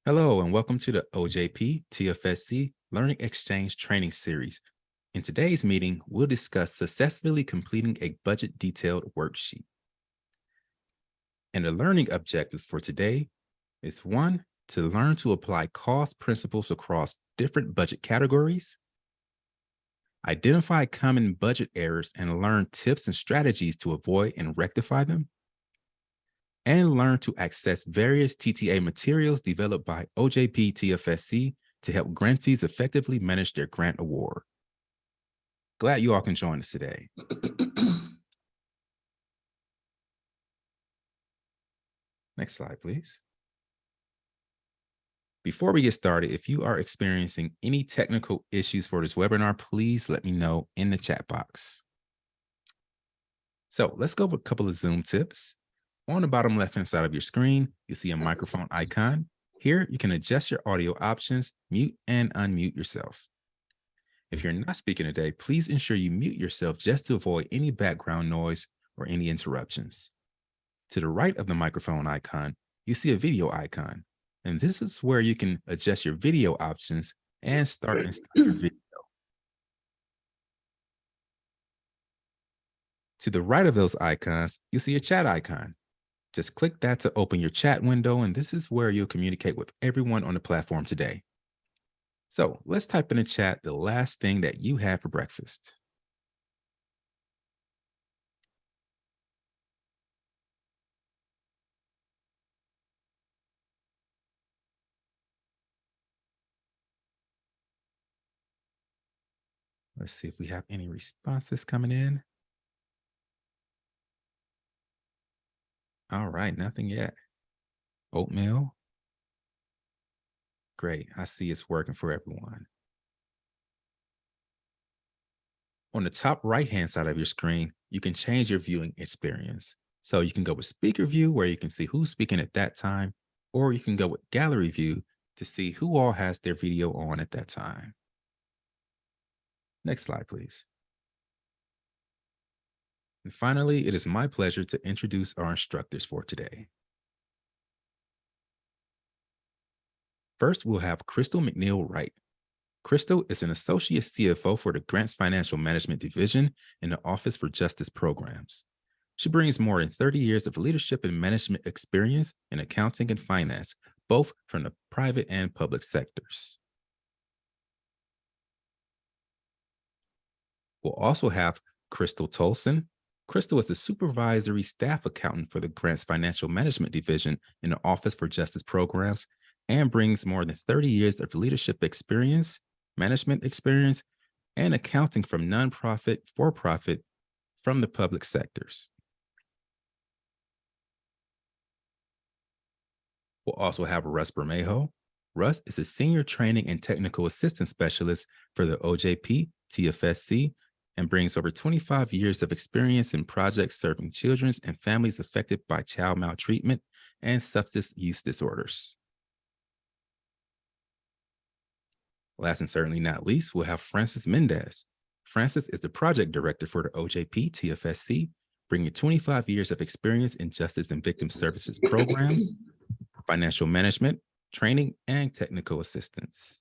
Hello, and welcome to the OJP TFSC Learning Exchange Training Series. In today's meeting, we'll discuss successfully completing a budget detailed worksheet. And the learning objectives for today is 1, to learn to apply cost principles across different budget categories, identify common budget errors and learn tips and strategies to avoid and rectify them, and learn to access various TTA materials developed by OJP TFSC to help grantees effectively manage their grant award. Glad you all can join us today. Next slide, please. Before we get started, if you are experiencing any technical issues for this webinar, please let me know in the chat box. So let's go over a couple of Zoom tips. On the bottom left-hand side of your screen, you see a microphone icon. Here, you can adjust your audio options, mute and unmute yourself. If you're not speaking today, please ensure you mute yourself just to avoid any background noise or any interruptions. To the right of the microphone icon, you see a video icon, and this is where you can adjust your video options and start and stop your video. To the right of those icons, you see a chat icon. Just click that to open your chat window, and this is where you'll communicate with everyone on the platform today. So let's type in the chat the last thing that you had for breakfast. Let's see if we have any responses coming in. All right, nothing yet. Oatmeal. Great, I see it's working for everyone. On the top right-hand side of your screen, you can change your viewing experience. So you can go with speaker view where you can see who's speaking at that time, or you can go with gallery view to see who all has their video on at that time. Next slide, please. And finally, it is my pleasure to introduce our instructors for today. First, we'll have Crystal McNeil Wright. Crystal is an associate CFO for the Grants Financial Management Division in the Office for Justice Programs. She brings more than 30 years of leadership and management experience in accounting and finance, both from the private and public sectors. We'll also have Crystal Tolson. Crystal is the supervisory staff accountant for the Grants Financial Management Division in the Office for Justice Programs and brings more than 30 years of leadership experience, management experience, and accounting from nonprofit, for-profit, from the public sectors. We'll also have Russ Bermejo. Russ is a senior training and technical assistance specialist for the OJP TFSC and brings over 25 years of experience in projects serving children and families affected by child maltreatment and substance use disorders. Last and certainly not least, we'll have Francis Mendez. Francis is the project director for the OJP TFSC, bringing 25 years of experience in justice and victim services programs, financial management, training, and technical assistance.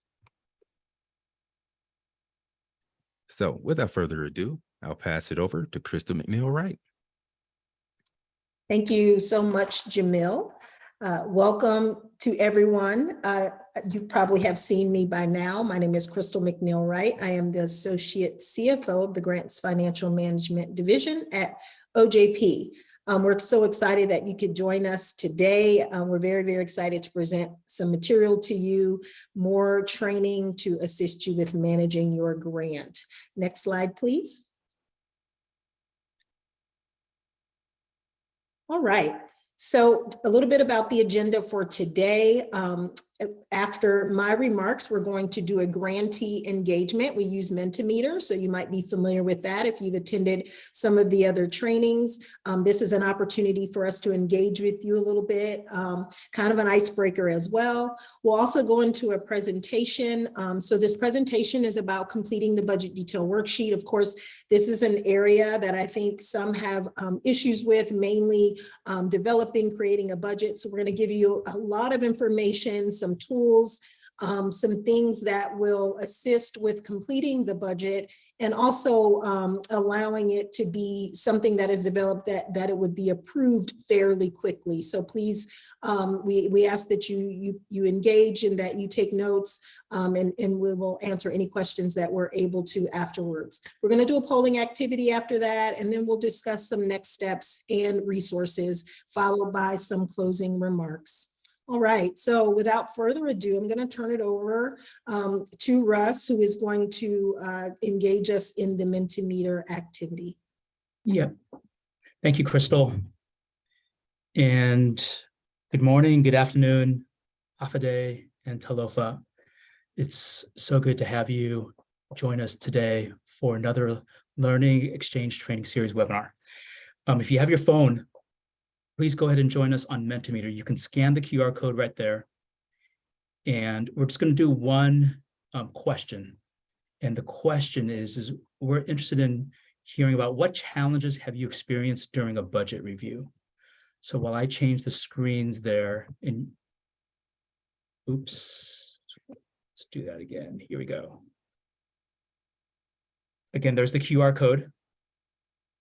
So without further ado, I'll pass it over to Crystal McNeil Wright. Thank you so much, Jamil. Welcome to everyone. You probably have seen me by now. My name is Crystal McNeil Wright. I am the Associate CFO of the Grants Financial Management Division at OJP. We're so excited that you could join us today. We're very, very excited to present some material to you, more training to assist you with managing your grant. Next slide, please. All right. So a little bit about the agenda for today. after my remarks, we're going to do a grantee engagement. We use Mentimeter, so you might be familiar with that if you've attended some of the other trainings. This is an opportunity for us to engage with you a little bit, kind of an icebreaker as well. We'll also go into a presentation. So this presentation is about completing the budget detail worksheet. Of course, this is an area that I think some have issues with, mainly developing, creating a budget. So we're going to give you a lot of information, some tools, some things that will assist with completing the budget, and also allowing it to be something that is developed that it would be approved fairly quickly. So please, we ask that you engage and that you take notes, and we will answer any questions that we're able to afterwards. We're going to do a polling activity after that, and then we'll discuss some next steps and resources, followed by some closing remarks. All right, so without further ado, I'm going to turn it over to Russ, who is going to engage us in the Mentimeter activity. Yeah, thank you, Crystal. And good morning, good afternoon, Afade and Talofa. It's so good to have you join us today for another Learning Exchange Training Series webinar. If you have your phone, please go ahead and join us on Mentimeter. You can scan the QR code right there. And we're just going to do one question. And the question is we're interested in hearing about what challenges have you experienced during a budget review? So while I change the screens there, and oops, let's do that again. Here we go. Again, there's the QR code.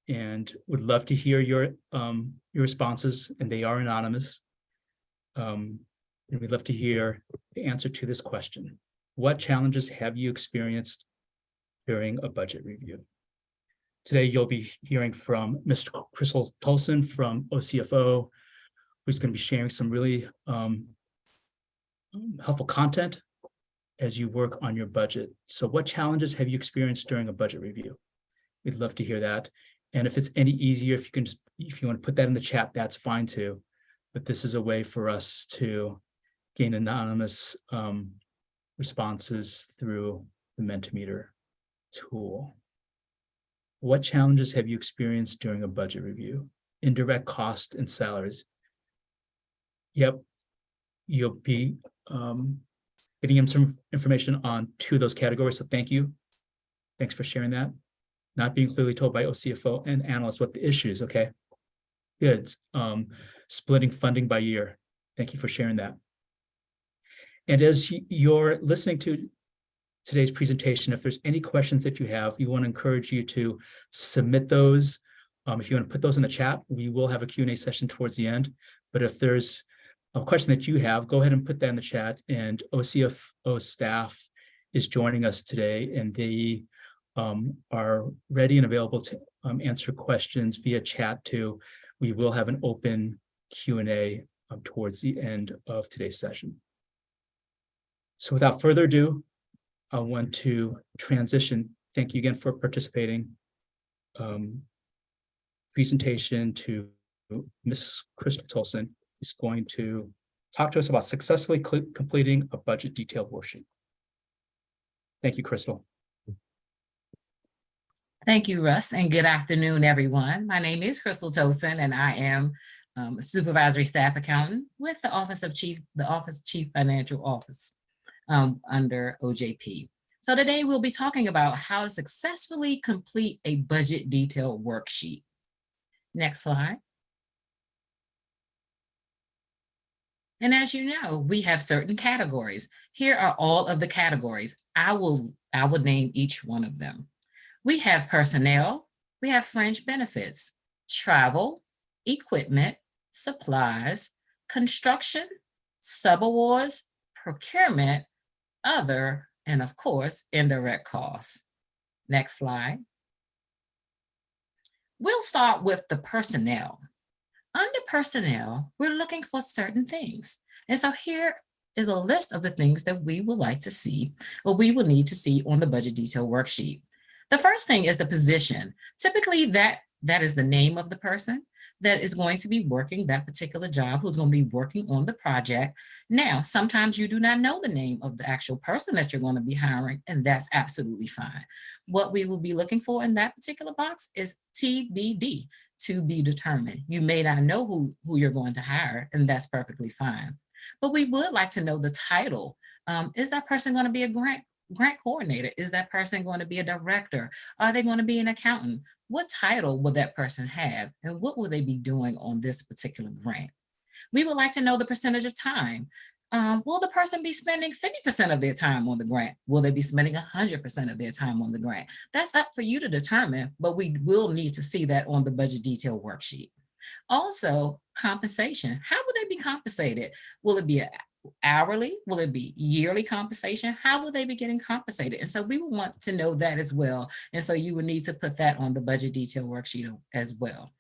And would love to hear your responses, and they are anonymous. And we'd love to hear the answer to this question. What challenges have you experienced during a budget review? Today, you'll be hearing from Mr. Crystal Tolson from OCFO, who's going to be sharing some really helpful content as you work on your budget. So what challenges have you experienced during a budget review? We'd love to hear that. And if it's any easier, if you want to put that in the chat, that's fine too. But this is a way for us to gain anonymous responses through the Mentimeter tool. What challenges have you experienced during a budget review? Indirect cost and salaries. Yep, you'll be getting him some information on two of those categories. So thank you. Thanks for sharing that. Not being clearly told by OCFO and analysts what the issue is, okay? Good. Splitting funding by year. Thank you for sharing that. And as you're listening to today's presentation, if there's any questions that you have, we want to encourage you to submit those. If you want to put those in the chat, we will have a Q&A session towards the end. But if there's a question that you have, go ahead and put that in the chat. And OCFO staff is joining us today, and they are ready and available to answer questions via chat too. We will have an open Q&A towards the end of today's session. So without further ado, I want to transition. Thank you again for participating. Presentation to Ms. Crystal Tolson, who's going to talk to us about successfully completing a budget detailed worksheet. Thank you, Crystal. Thank you, Russ, and good afternoon, everyone. My name is Crystal Tolson, and I am a supervisory staff accountant with the Office Chief Financial Office under OJP. So today we'll be talking about how to successfully complete a budget detail worksheet. Next slide. And as you know, we have certain categories. Here are all of the categories. I will name each one of them. We have personnel, we have fringe benefits, travel, equipment, supplies, construction, subawards, procurement, other, and of course, indirect costs. Next slide. We'll start with the personnel. Under personnel, we're looking for certain things. And so here is a list of the things that we would like to see, or we will need to see on the budget detail worksheet. The first thing is the position. Typically, that That is the name of the person that is going to be working that particular job, who's going to be working on the project. Now, sometimes you do not know the name of the actual person that you're going to be hiring, and that's absolutely fine. What we will be looking for in that particular box is TBD, to be determined. You may not know who you're going to hire, and that's perfectly fine. But we would like to know the title. Is that person going to be a grant coordinator? Is that person going to be a director? Are they going to be an accountant? What title will that person have? And what will they be doing on this particular grant? We would like to know the percentage of time. Will the person be spending 50% of their time on the grant? Will they be spending 100% of their time on the grant? That's up for you to determine, but we will need to see that on the budget detail worksheet. Also, compensation. How will they be compensated? Will it be hourly? Will it be yearly compensation? How will they be getting compensated? And so we would want to know that as well. And so you would need to put that on the budget detail worksheet as well.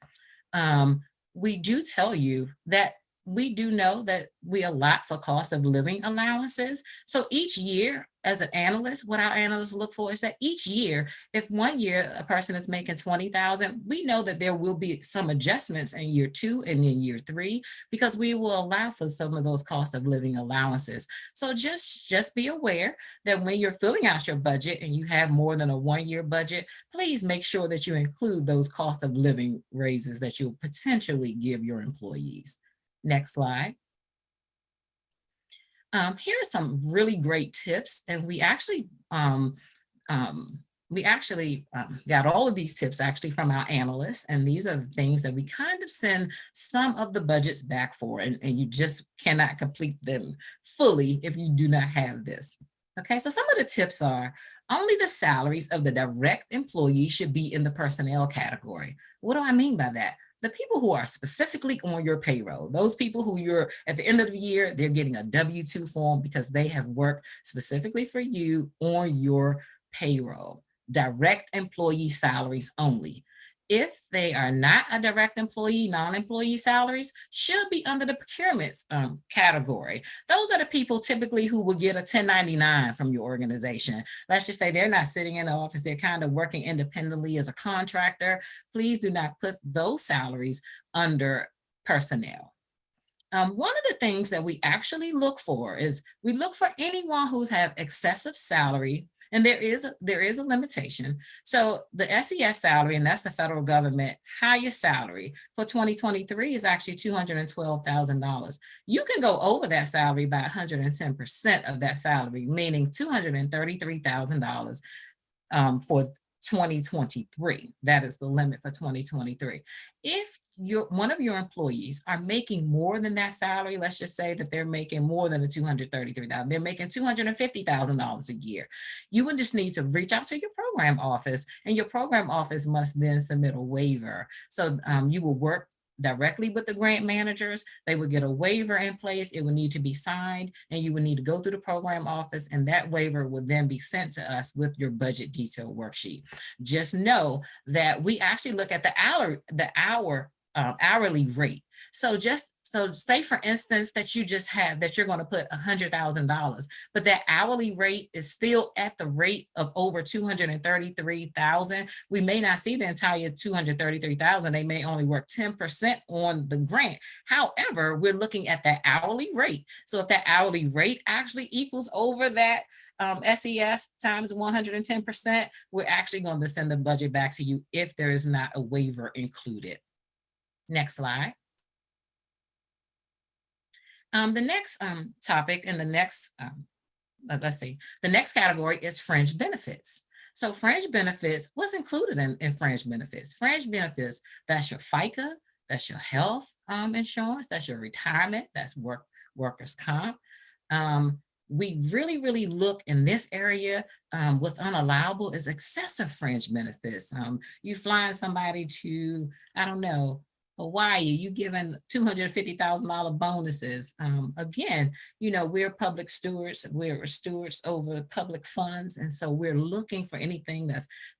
We do tell you that we do know that we allot for cost of living allowances. So each year, as an analyst, what our analysts look for is that each year, if one year a person is making 20,000, we know that there will be some adjustments in year 2 and in year 3, because we will allow for some of those cost of living allowances. So just be aware that when you're filling out your budget and you have more than a 1-year budget, please make sure that you include those cost of living raises that you'll potentially give your employees. Next slide. Here are some really great tips, and we actually got all of these tips actually from our analysts, and these are the things that we kind of send some of the budgets back for, and you just cannot complete them fully if you do not have this. Okay, so some of the tips are: only the salaries of the direct employees should be in the personnel category. What do I mean by that? The people who are specifically on your payroll, those people who you're at the end of the year, they're getting a W-2 form because they have worked specifically for you on your payroll. Direct employee salaries only. If they are not a direct employee, non-employee salaries should be under the procurement category. Those are the people typically who will get a 1099 from your organization. Let's just say they're not sitting in the office, they're kind of working independently as a contractor. Please do not put those salaries under personnel. One of the things that we actually look for is we look for anyone who's have excessive salary. And there is a limitation. So the SES salary, and that's the federal government highest salary for 2023, is actually $212,000. You can go over that salary by 110% of that salary, meaning $233,000 for 2023. That is the limit for 2023. If one of your employees are making more than that salary, let's just say that they're making more than the $233,000, they're making $250,000 a year, you would just need to reach out to your program office, and your program office must then submit a waiver. So you will work directly with the grant managers. They would get a waiver in place. It would need to be signed, and you would need to go through the program office, and that waiver would then be sent to us with your budget detail worksheet. Just know that we actually look at the hourly rate. So say for instance that you just have that you're going to put $100,000, but that hourly rate is still at the rate of over $233,000. We may not see the entire $233,000. They may only work 10% on the grant. However, we're looking at that hourly rate. So if that hourly rate actually equals over that SES times 110%, we're actually going to send the budget back to you if there is not a waiver included. Next slide. The next topic and the next, the next category is fringe benefits. So fringe benefits, what's included in fringe benefits? Fringe benefits, that's your FICA, that's your health insurance, that's your retirement, that's workers' comp. We really look in this area. What's unallowable is excessive fringe benefits. You flying somebody to, I don't know, Hawaii, you giving $250,000 bonuses. Again, we're public stewards. We're stewards over public funds, and so we're looking for anything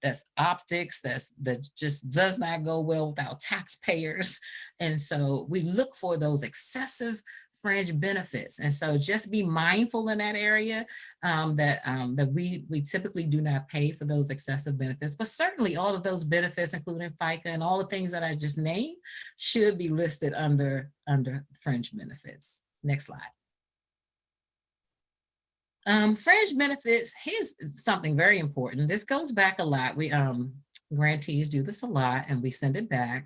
that's optics, that just does not go well with our taxpayers. And so we look for those excessive fringe benefits. And so just be mindful in that area that we typically do not pay for those excessive benefits, but certainly all of those benefits, including FICA and all the things that I just named, should be listed under fringe benefits. Next slide. Fringe benefits, here's something very important. This goes back a lot. We grantees do this a lot and we send it back.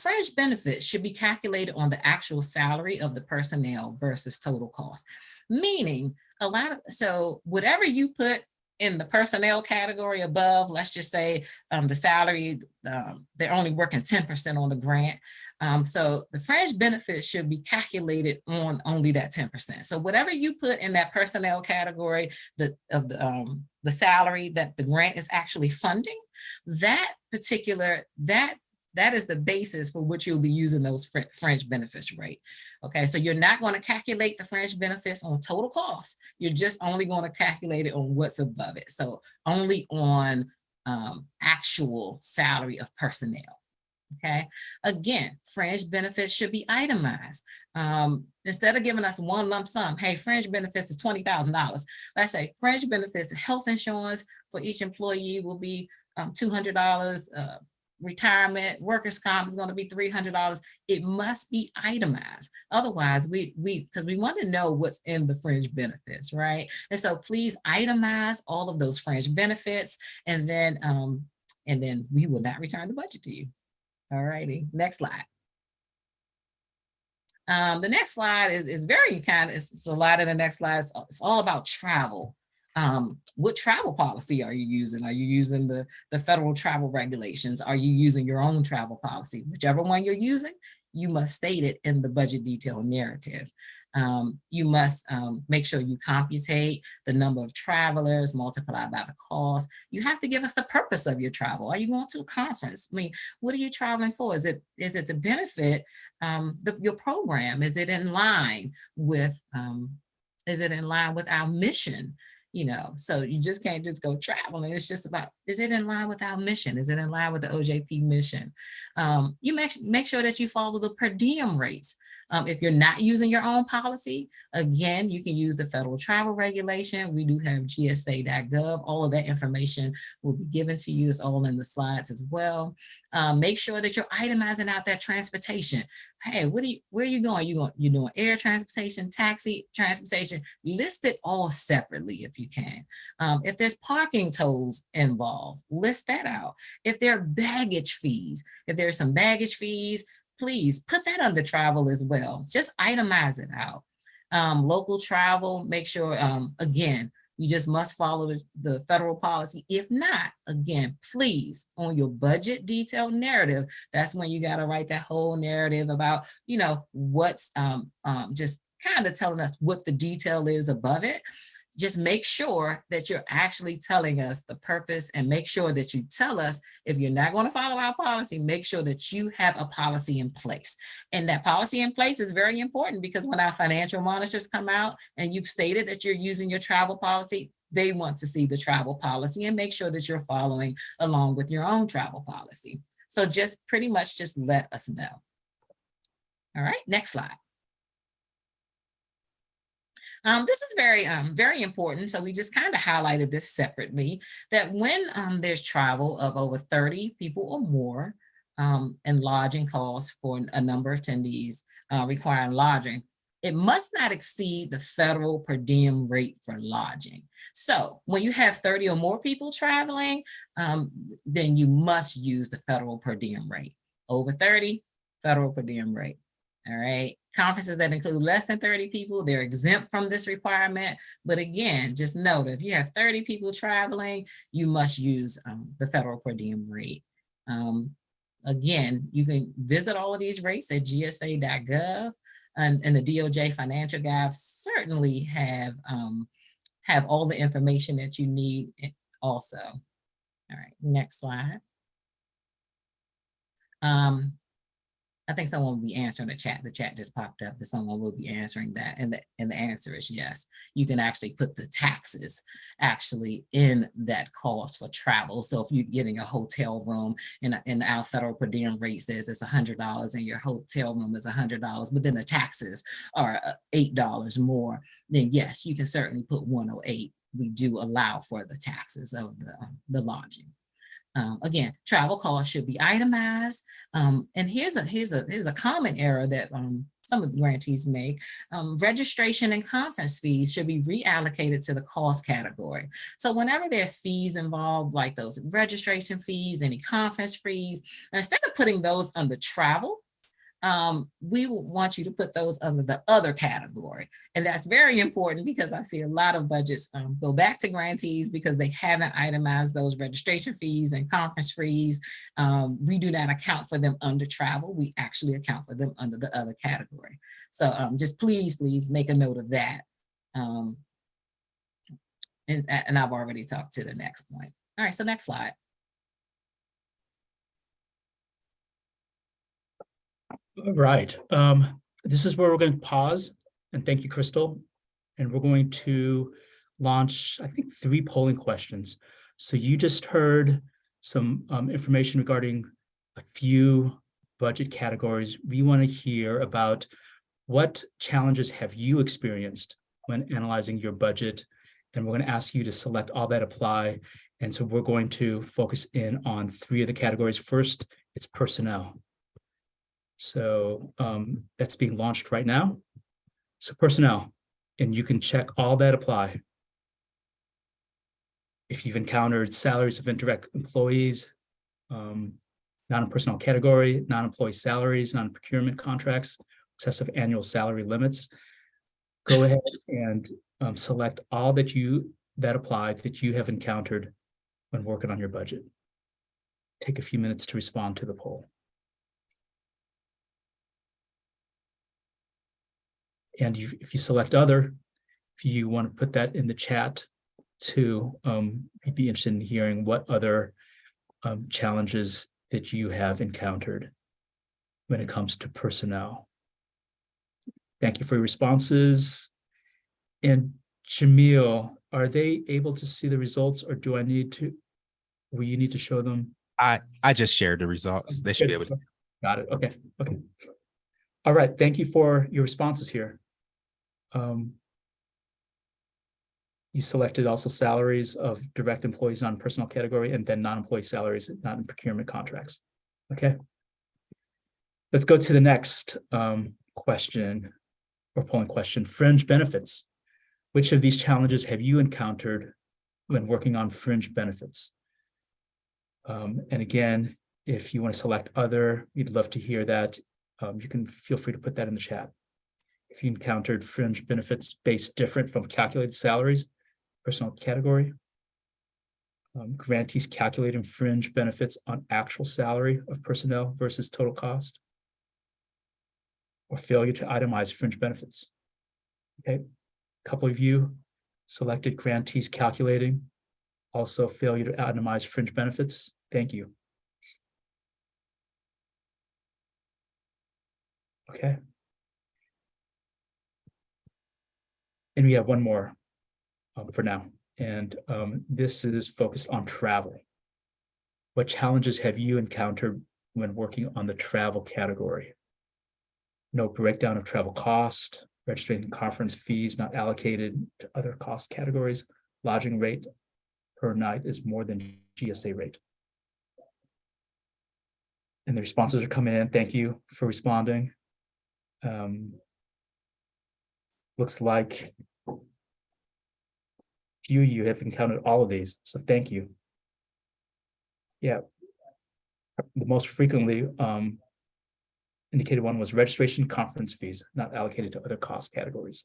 Fringe benefits should be calculated on the actual salary of the personnel versus total cost. Meaning so whatever you put in the personnel category above, let's just say the salary, they're only working 10% on the grant. So the fringe benefits should be calculated on only that 10%. So whatever you put in that personnel category of the salary that the grant is actually funding, that is the basis for which you'll be using those fringe benefits rate. Okay, so you're not going to calculate the fringe benefits on total cost. You're just only going to calculate it on what's above it. So only on actual salary of personnel. Okay, again, fringe benefits should be itemized. Instead of giving us one lump sum, hey, fringe benefits is $20,000. Let's say fringe benefits, health insurance for each employee will be $200. Retirement, workers' comp is going to be $300. It must be itemized. Otherwise, because we want to know what's in the fringe benefits, right? And so please itemize all of those fringe benefits, and then we will not return the budget to you. All righty, next slide. The next slide is very it's a lot of the next slides. It's all about travel. What travel policy are you using? Are you using the federal travel regulations? Are you using your own travel policy? Whichever one you're using, you must state it in the budget detail narrative. You must make sure you computate the number of travelers multiplied by the cost. You have to give us the purpose of your travel. Are you going to a conference? I mean, what are you traveling for? Is it to benefit your program? Is it in line with our mission? You know, so you just can't just go traveling. It's just about, is it in line with our mission? Is it in line with the OJP mission? You make sure that you follow the per diem rates. If you're not using your own policy, again, you can use the federal travel regulation. We do have gsa.gov. All of that information will be given to you. It's all in the slides as well. Make sure that you're itemizing out that transportation. Hey, where are you going? You're doing air transportation, taxi transportation. List it all separately if you can. If there's parking tolls involved, list that out. If there are baggage fees, if there's some baggage fees, please put that under travel as well. Just itemize it out. Local travel, make sure, again, you just must follow the federal policy. If not, again, please, on your budget detailed narrative, that's when you got to write that whole narrative about, you know, what's just kind of telling us what the detail is above it. Just make sure that you're actually telling us the purpose, and make sure that you tell us if you're not going to follow our policy, make sure that you have a policy in place. And that policy in place is very important, because when our financial monitors come out and you've stated that you're using your travel policy, they want to see the travel policy and make sure that you're following along with your own travel policy. So just pretty much just let us know. All right, next slide. This is very important. So we just kind of highlighted this separately, that when there's travel of over 30 people or more, and lodging costs for a number of attendees requiring lodging, it must not exceed the federal per diem rate for lodging. So when you have 30 or more people traveling, then you must use the federal per diem rate. Over 30, federal per diem rate. All right. Conferences that include less than 30 people, they're exempt from this requirement. But again, just note, if you have 30 people traveling, you must use the federal per diem rate. Again, you can visit all of these rates at gsa.gov, and the DOJ financial guide certainly have all the information that you need also. All right, next slide. I think someone will be answering the chat. The chat just popped up, but someone will be answering that. And the answer is yes. You can actually put the taxes actually in that cost for travel. So if you're getting a hotel room and our federal per diem rate says it's $100 and your hotel room is $100, but then the taxes are $8 more, then yes, you can certainly put 108. We do allow for the taxes of the lodging. Again, travel costs should be itemized. And here's a common error that some of the grantees make. Registration and conference fees should be reallocated to the cost category. So whenever there's fees involved, like those registration fees, any conference fees, instead of putting those under travel, we want you to put those under the other category. And that's very important because I see a lot of budgets go back to grantees because they haven't itemized those registration fees and conference fees. We do not account for them under travel. We actually account for them under the other category. So just please make a note of that. And I've already talked to the next point. All right, so next slide. All right. This is where we're going to pause, and thank you, Crystal. And we're going to launch, I think, 3 polling questions. So you just heard some information regarding a few budget categories. We want to hear about what challenges have you experienced when analyzing your budget, and we're going to ask you to select all that apply. And so we're going to focus in on 3 of the categories. First, it's personnel. So that's being launched right now. So personnel, and you can check all that apply. If you've encountered salaries of indirect employees, non-personnel category, non-employee salaries, non-procurement contracts, excessive annual salary limits, go ahead and select all that apply that you have encountered when working on your budget. Take a few minutes to respond to the poll. And if you select other, if you want to put that in the chat too, I'd be interested in hearing what other challenges that you have encountered when it comes to personnel. Thank you for your responses. And Jamil, are they able to see the results, or will you need to show them? I just shared the results. They should be able to. Got it. Okay. All right. Thank you for your responses here. You selected also salaries of direct employees, non-personnel category, and then non-employee salaries, not in procurement contracts. Okay. Let's go to the next question or polling question. Fringe benefits. Which of these challenges have you encountered when working on fringe benefits? And again, if you want to select other, we'd love to hear that. You can feel free to put that in the chat. If you encountered fringe benefits based different from calculated salaries, personnel category, grantees calculating fringe benefits on actual salary of personnel versus total cost, or failure to itemize fringe benefits. Okay, a couple of you selected grantees calculating, also failure to itemize fringe benefits. Thank you. Okay. And we have one more for now. And this is focused on travel. What challenges have you encountered when working on the travel category? No breakdown of travel cost, registration conference fees not allocated to other cost categories, lodging rate per night is more than GSA rate. And the responses are coming in. Thank you for responding. Looks like few of you have encountered all of these, so thank you. Yeah, the most frequently indicated one was registration conference fees not allocated to other cost categories.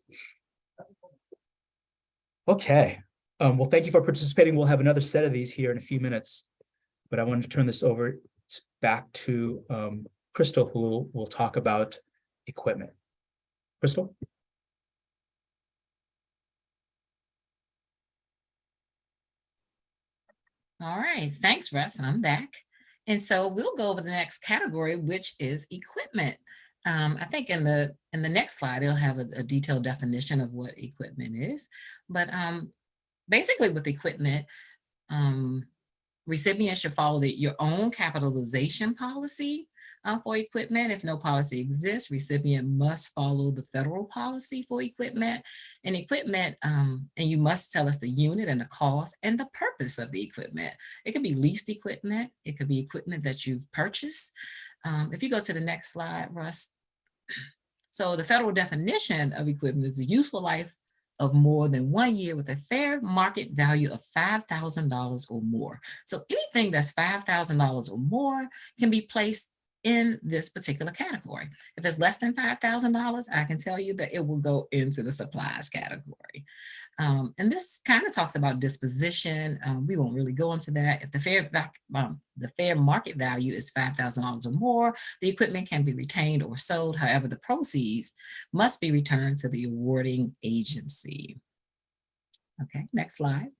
Okay, well, thank you for participating. We'll have another set of these here in a few minutes, but I wanted to turn this over back to Crystal, who will talk about equipment. Crystal? All right, thanks, Russ. I'm back. And so we'll go over the next category, which is equipment. I think in the next slide, it'll have a detailed definition of what equipment is. But basically with equipment, recipients should follow your own capitalization policy for equipment. If no policy exists, recipient must follow the federal policy for equipment. And equipment, and you must tell us the unit and the cost and the purpose of the equipment. It could be leased equipment. It could be equipment that you've purchased. If you go to the next slide, Russ. So the federal definition of equipment is a useful life of more than 1 year with a fair market value of $5,000 or more. So anything that's $5,000 or more can be placed in this particular category. If it's less than $5,000, I can tell you that it will go into the supplies category. And this kind of talks about disposition. We won't really go into that. If the fair market value is $5,000 or more, the equipment can be retained or sold. However, the proceeds must be returned to the awarding agency. Okay, next slide.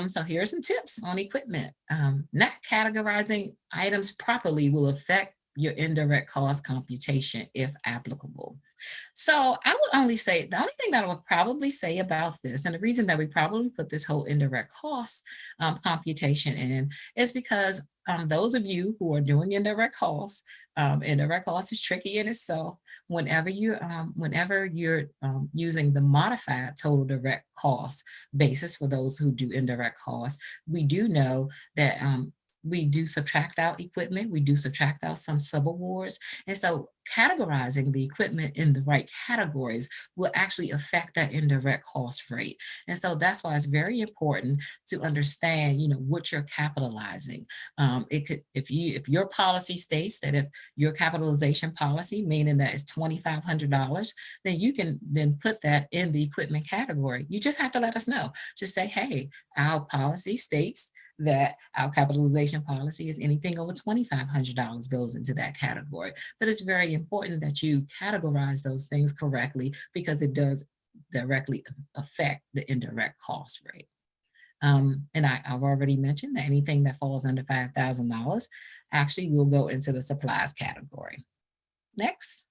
So here are some tips on equipment. Not categorizing items properly will affect your indirect cost computation if applicable. So I would only say, the only thing that I would probably say about this, and the reason that we probably put this whole indirect cost computation in is because those of you who are doing indirect cost is tricky in itself. Whenever you're using the modified total direct cost basis for those who do indirect costs, we do know that we do subtract out equipment, we do subtract out some subawards. And so categorizing the equipment in the right categories will actually affect that indirect cost rate. And so that's why it's very important to understand, what you're capitalizing. It could, if your policy states that if your capitalization policy, meaning that it's $2,500, then you can then put that in the equipment category. You just have to let us know. Just say, hey, our policy states that our capitalization policy is anything over $2,500 goes into that category. But it's very important that you categorize those things correctly because it does directly affect the indirect cost rate. And I've already mentioned that anything that falls under $5,000 actually will go into the supplies category. Next.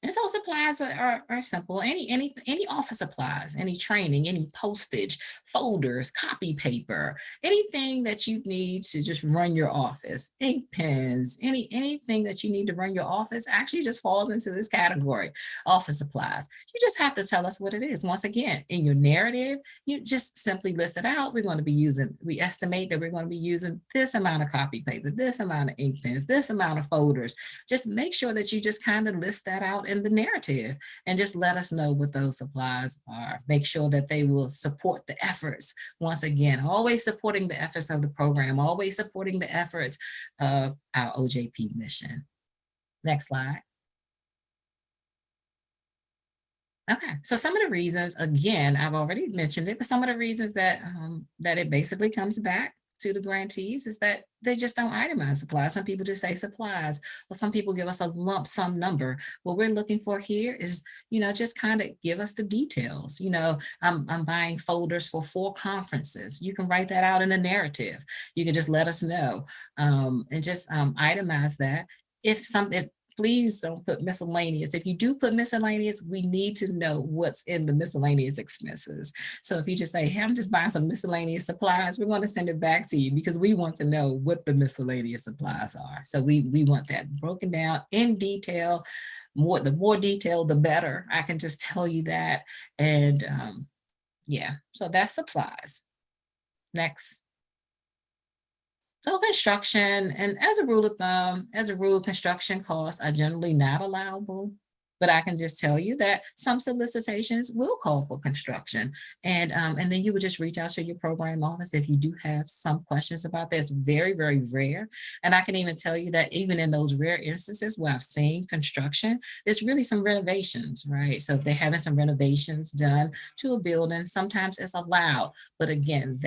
And so supplies are simple. Any office supplies, any training, any postage, folders, copy paper, anything that you need to just run your office, ink pens, anything that you need to run your office actually just falls into this category, office supplies. You just have to tell us what it is. Once again, in your narrative, you just simply list it out. We estimate that we're going to be using this amount of copy paper, this amount of ink pens, this amount of folders. Just make sure that you just kind of list that out in the narrative and just let us know what those supplies are. Make sure that they will support the efforts. Once again, always supporting the efforts of the program, always supporting the efforts of our OJP mission. Next slide. Okay, so some of the reasons, again, I've already mentioned it, but some of the reasons that it basically comes back to the grantees is that they just don't itemize supplies. Some people just say supplies, or some people give us a lump sum number. What we're looking for here is, just kind of give us the details. I'm buying folders for 4 conferences. You can write that out in a narrative. You can just let us know and just itemize that. If please don't put miscellaneous. If you do put miscellaneous, we need to know what's in the miscellaneous expenses. So if you just say, hey, I'm just buying some miscellaneous supplies, we're going to send it back to you because we want to know what the miscellaneous supplies are. So we want that broken down in detail. The more detail, the better. I can just tell you that. And yeah, so that's supplies. Next. So construction, and as a rule of thumb, construction costs are generally not allowable, but I can just tell you that some solicitations will call for construction. And then you would just reach out to your program office if you do have some questions about that. It's very, very rare. And I can even tell you that even in those rare instances where I've seen construction, there's really some renovations, right? So if they're having some renovations done to a building, sometimes it's allowed. But again,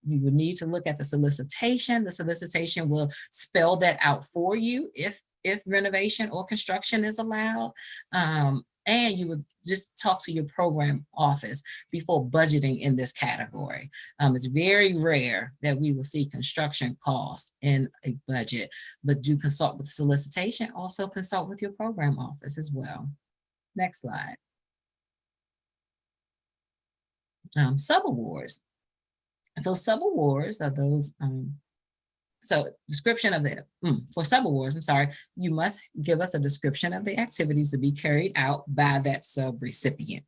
you would need to look at the solicitation. The solicitation will spell that out for you if renovation or construction is allowed. And And you would just talk to your program office before budgeting in this category. It's very rare that we will see construction costs in a budget, but do consult with solicitation, also consult with your program office as well. Next slide. Subawards. So subawards are those, so description of the, for subawards, I'm sorry, you must give us a description of the activities to be carried out by that subrecipient.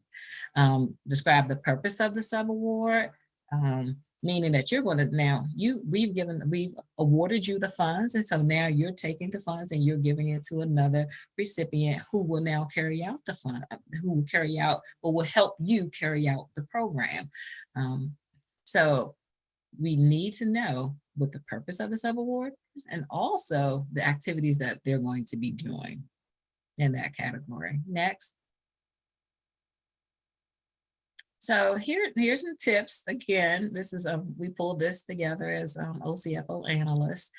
Describe the purpose of the subaward, meaning that you're going to now, we've awarded you the funds. And so now you're taking the funds and you're giving it to another recipient who will now carry out the fund, who will carry out, or will help you carry out the program. So we need to know what the purpose of the subaward is and also the activities that they're going to be doing in that category. Next. So here's some tips. Again, this is we pulled this together as OCFO analysts.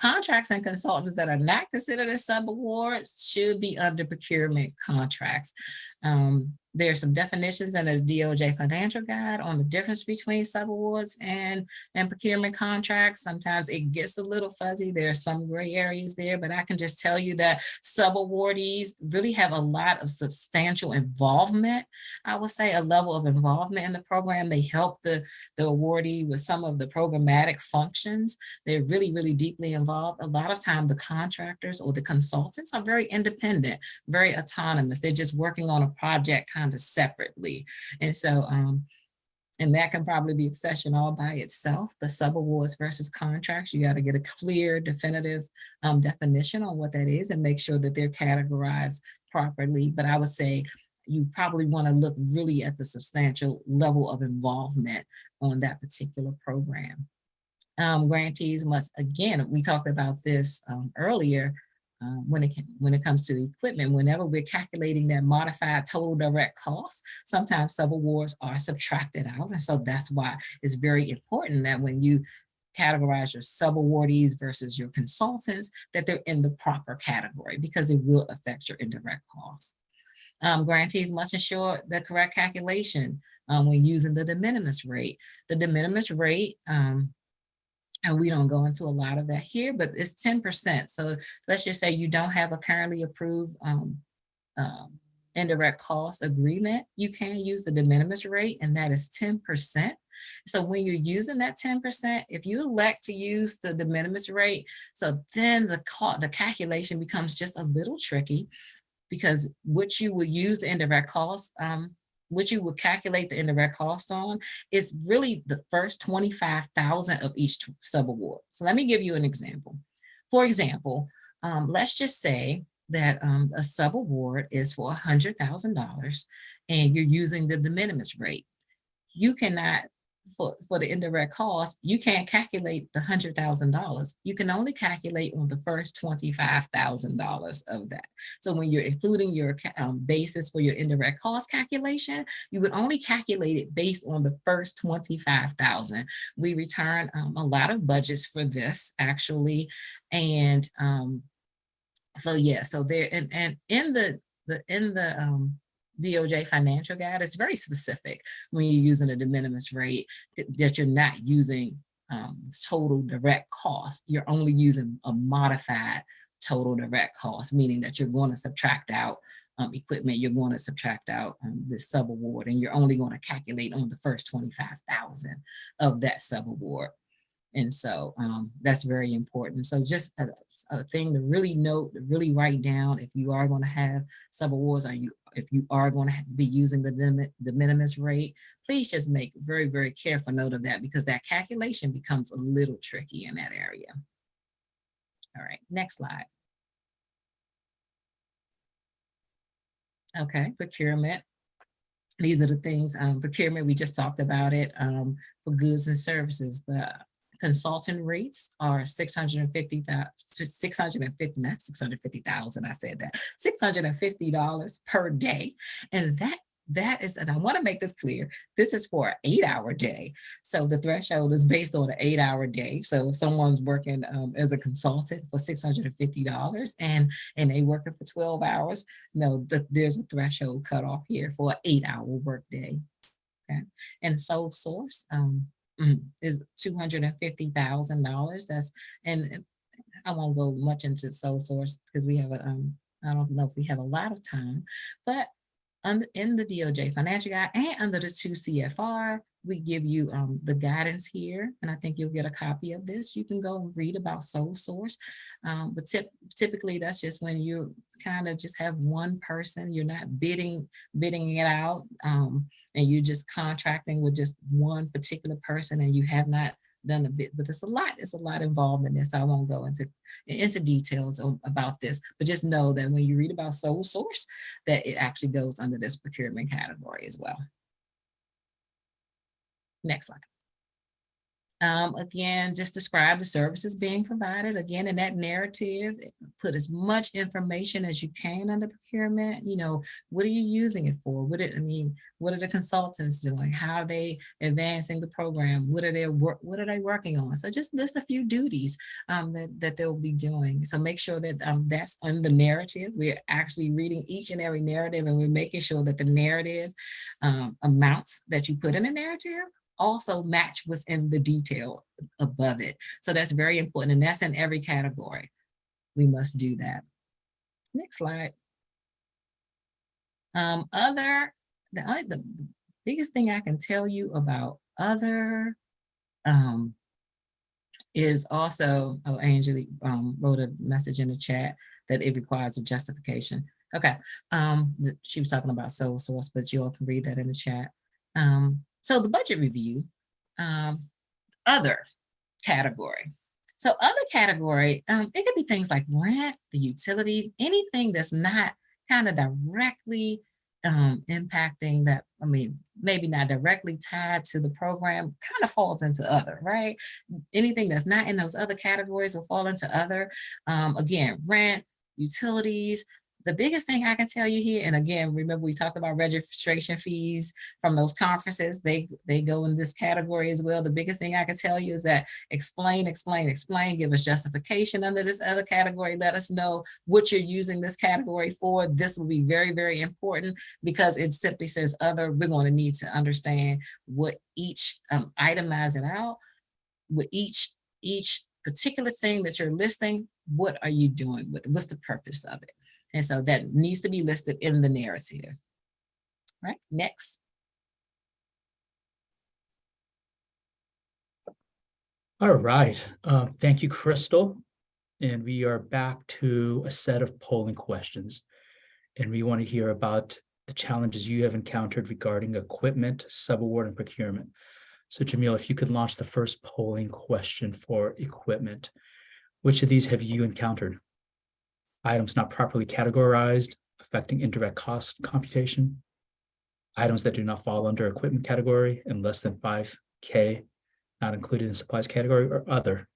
Contracts and consultants that are not considered as subawards should be under procurement contracts. There's some definitions in the DOJ financial guide on the difference between subawards and procurement contracts. Sometimes it gets a little fuzzy. There are some gray areas there, but I can just tell you that subawardees really have a lot of substantial involvement. I would say a level of involvement in the program. They help the awardee with some of the programmatic functions. They're really, really deeply involved. A lot of time the contractors or the consultants are very independent, very autonomous. They're just working on a project kind of separately. And so, and that can probably be a session all by itself, but subawards versus contracts, you got to get a clear, definitive definition on what that is and make sure that they're categorized properly. But I would say you probably want to look really at the substantial level of involvement on that particular program. Grantees must, again, we talked about this earlier, when it comes to equipment, whenever we're calculating that modified total direct cost, sometimes subawards are subtracted out. And so that's why it's very important that when you categorize your subawardees versus your consultants, that they're in the proper category because it will affect your indirect costs. Grantees must ensure the correct calculation when using the de minimis rate. The de minimis rate, and we don't go into a lot of that here, but it's 10%. So let's just say you don't have a currently approved indirect cost agreement, you can use the de minimis rate, and that is 10%. So when you're using that 10%, if you elect to use the de minimis rate, so then the calculation becomes just a little tricky because what you will use the indirect cost, which you would calculate the indirect cost on, is really the first 25,000 of each subaward. So let me give you an example. For example, let's just say that a subaward is for $100,000 and you're using the de minimis rate. You cannot, for the indirect cost, you can't calculate the $100,000. You can only calculate on the first $25,000 of that. So when you're including your basis for your indirect cost calculation, you would only calculate it based on the first 25,000. We return a lot of budgets for this actually. And so yeah, so there, and in the DOJ financial guide, it's very specific when you're using a de minimis rate that you're not using total direct cost. You're only using a modified total direct cost, meaning that you're going to subtract out equipment, you're going to subtract out this subaward, and you're only going to calculate on the first 25,000 of that subaward. And so that's very important. So just a thing to really note, to really write down, if you are going to have subawards, if you are going to be using the de minimis rate, please just make very, very careful note of that because that calculation becomes a little tricky in that area. All right, next slide. Okay, procurement. These are the things, procurement, we just talked about it. For goods and services, the consultant rates are $650,000, not $650,000, I said that, $650 per day. And that that is, and I want to make this clear, this is for an 8-hour day. So the threshold is based on an 8-hour day. So if someone's working as a consultant for $650 and they working for 12 hours, no, there's a threshold cutoff here for an 8-hour work day. Okay. And sole source is $250,000. That's, and I won't go much into sole source because we have a, I don't know if we have a lot of time, but in the DOJ financial guide and under the 2 CFR, we give you the guidance here, and I think you'll get a copy of this. You can go and read about sole source, but typically that's just when you kind of just have one person. You're not bidding it out, and you're just contracting with just one particular person, and you have not done a bit. But it's a lot involved in this. So I won't go into details about this, but just know that when you read about sole source, that it actually goes under this procurement category as well. Next slide. Again, just describe the services being provided. Again, in that narrative, put as much information as you can under procurement. You know, what are you using it for? What are the consultants doing? How are they advancing the program? What are they working on? So just list a few duties that they'll be doing. So make sure that that's on the narrative. We're actually reading each and every narrative, and we're making sure that the narrative amounts that you put in the narrative also match what's in the detail above it. So that's very important, and that's in every category. We must do that. Next slide. The biggest thing I can tell you about other is also, oh, Angela wrote a message in the chat that it requires a justification. Okay, she was talking about sole source, but you all can read that in the chat. So the budget review, other category. So other category, it could be things like rent, the utility, anything that's not kind of directly impacting that. I mean, maybe not directly tied to the program, kind of falls into other, right? Anything that's not in those other categories will fall into other. Again, rent, utilities. The biggest thing I can tell you here, and again, remember we talked about registration fees from those conferences, they go in this category as well. The biggest thing I can tell you is that explain, give us justification under this other category. Let us know what you're using this category for. This will be very, very important because it simply says other. We're going to need to understand what each, itemize it out, with each particular thing that you're listing, what are you doing with it? What's the purpose of it? And so that needs to be listed in the narrative. All right, next. All right, thank you, Crystal. And we are back to a set of polling questions. And we want to hear about the challenges you have encountered regarding equipment, subaward, and procurement. So Jamil, if you could launch the first polling question for equipment, which of these have you encountered? Items not properly categorized, affecting indirect cost computation. Items that do not fall under equipment category and less than 5K, not included in supplies category, or other.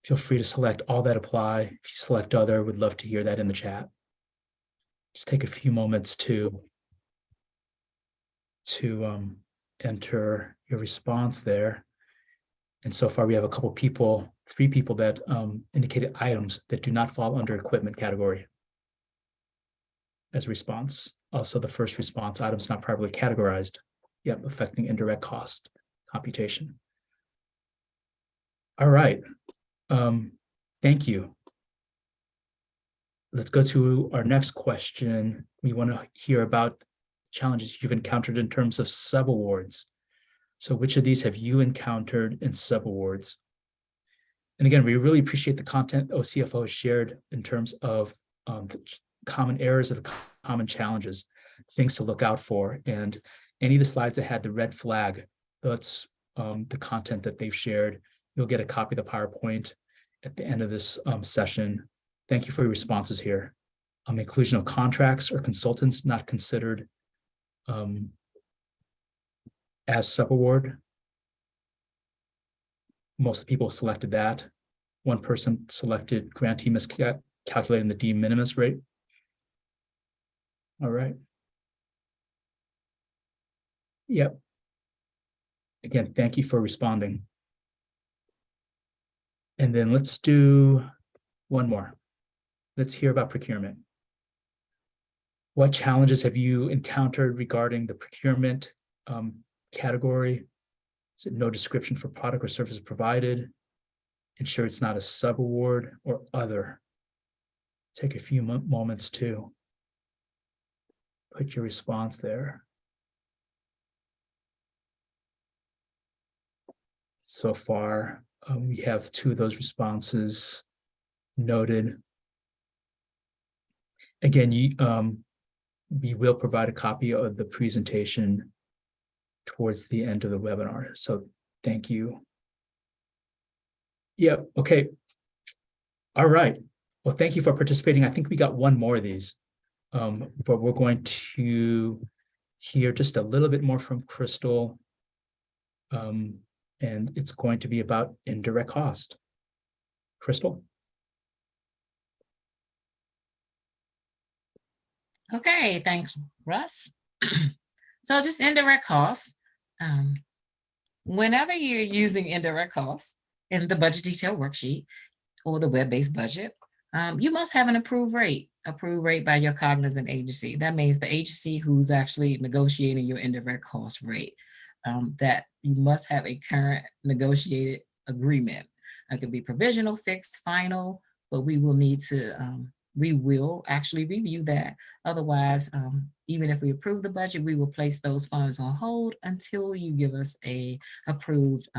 Feel free to select all that apply. If you select other, we'd love to hear that in the chat. Just take a few moments to enter your response there. And so far we have a couple people, 3 people that indicated items that do not fall under equipment category as a response. Also the first response, items not properly categorized, yep, affecting indirect cost computation. All right, thank you. Let's go to our next question. We want to hear about challenges you've encountered in terms of subawards. So which of these have you encountered in subawards? And again, we really appreciate the content OCFO has shared in terms of the common errors of the common challenges, things to look out for. And any of the slides that had the red flag, that's the content that they've shared. You'll get a copy of the PowerPoint at the end of this session. Thank you for your responses here. Inclusion of contracts or consultants not considered as subaward. Most people selected that. One person selected grantee miscalculating the de minimis rate. All right. Yep. Again, thank you for responding. And then let's do one more. Let's hear about procurement. What challenges have you encountered regarding the procurement category? Is it no description for product or service provided? Ensure it's not a subaward or other. Take a few moments to put your response there. So far, we have 2 of those responses noted. Again, we will provide a copy of the presentation towards the end of the webinar. So thank you. Yeah, okay. All right. Well, thank you for participating. I think we got one more of these, but we're going to hear just a little bit more from Crystal. And it's going to be about indirect cost. Crystal? Okay, thanks, Russ. So just indirect costs. Whenever you're using indirect costs in the budget detail worksheet or the web-based budget, you must have an approved rate by your cognizant agency. That means the agency who's actually negotiating your indirect cost rate. That you must have a current negotiated agreement. It could be provisional, fixed, final, but we will need to, we will actually review that. Otherwise, even if we approve the budget, we will place those funds on hold until you give us a approved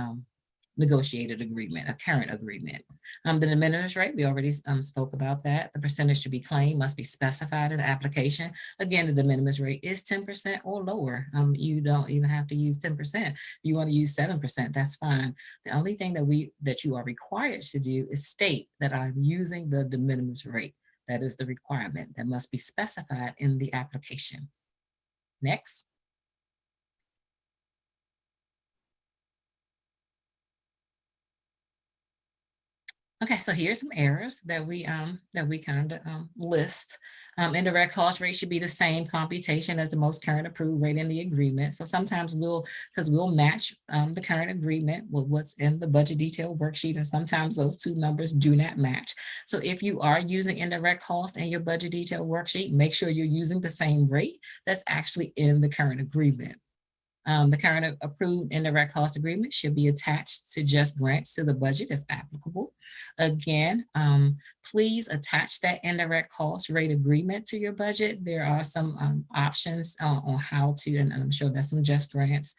negotiated agreement, a current agreement. The de minimis rate, we already spoke about that. The percentage to be claimed must be specified in the application. Again, the de minimis rate is 10% or lower. You don't even have to use 10%. If you want to use 7%, that's fine. The only thing that you are required to do is state that I'm using the de minimis rate. That is the requirement that must be specified in the application. Next. Okay, so here's some errors that we kind of list. Indirect cost rate should be the same computation as the most current approved rate in the agreement. So sometimes we'll match the current agreement with what's in the budget detail worksheet, and sometimes those 2 numbers do not match. So if you are using indirect cost in your budget detail worksheet, make sure you're using the same rate that's actually in the current agreement. The current approved indirect cost agreement should be attached to just grants to the budget if applicable. Again, please attach that indirect cost rate agreement to your budget. There are some options on how to, and I'm sure there's some Just Grants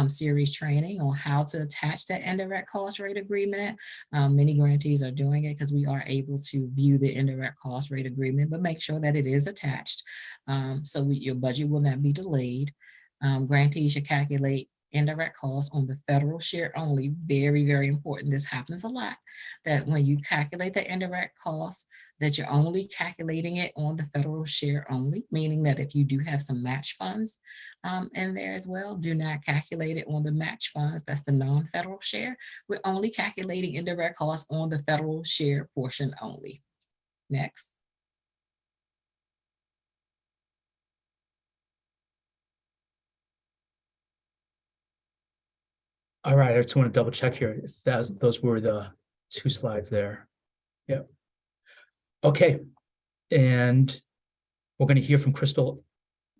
series training on how to attach that indirect cost rate agreement. Many grantees are doing it because we are able to view the indirect cost rate agreement, but make sure that it is attached so your budget will not be delayed. Grantees should calculate indirect costs on the federal share only. Very, very important. This happens a lot, that when you calculate the indirect costs, that you're only calculating it on the federal share only, meaning that if you do have some match funds in there as well, do not calculate it on the match funds. That's the non-federal share. We're only calculating indirect costs on the federal share portion only. Next. All right, I just want to double check here if those were the 2 slides there. Yeah. Okay, and we're going to hear from Crystal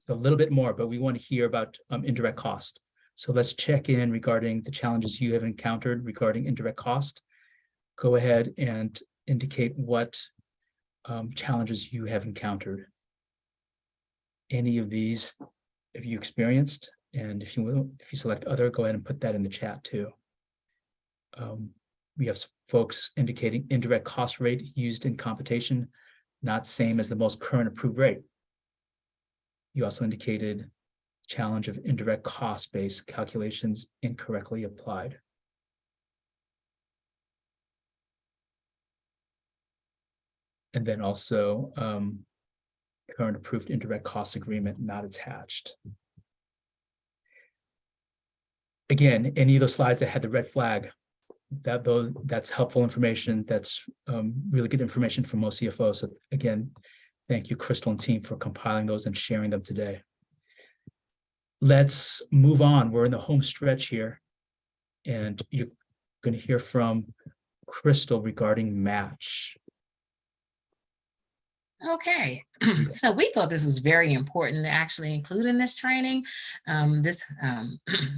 a little bit more, but we want to hear about indirect cost. So let's check in regarding the challenges you have encountered regarding indirect cost. Go ahead and indicate what challenges you have encountered. Any of these have you experienced? And if you select other, go ahead and put that in the chat too. We have folks indicating indirect cost rate used in computation, not same as the most current approved rate. You also indicated challenge of indirect cost-based calculations incorrectly applied. And then also current approved indirect cost agreement not attached. Again, any of those slides that had the red flag, that's helpful information. That's really good information for most CFOs. So again, thank you, Crystal and team, for compiling those and sharing them today. let's move on. We're in the home stretch here. And you're going to hear from Crystal regarding match. Okay, so we thought this was very important to actually include in this training.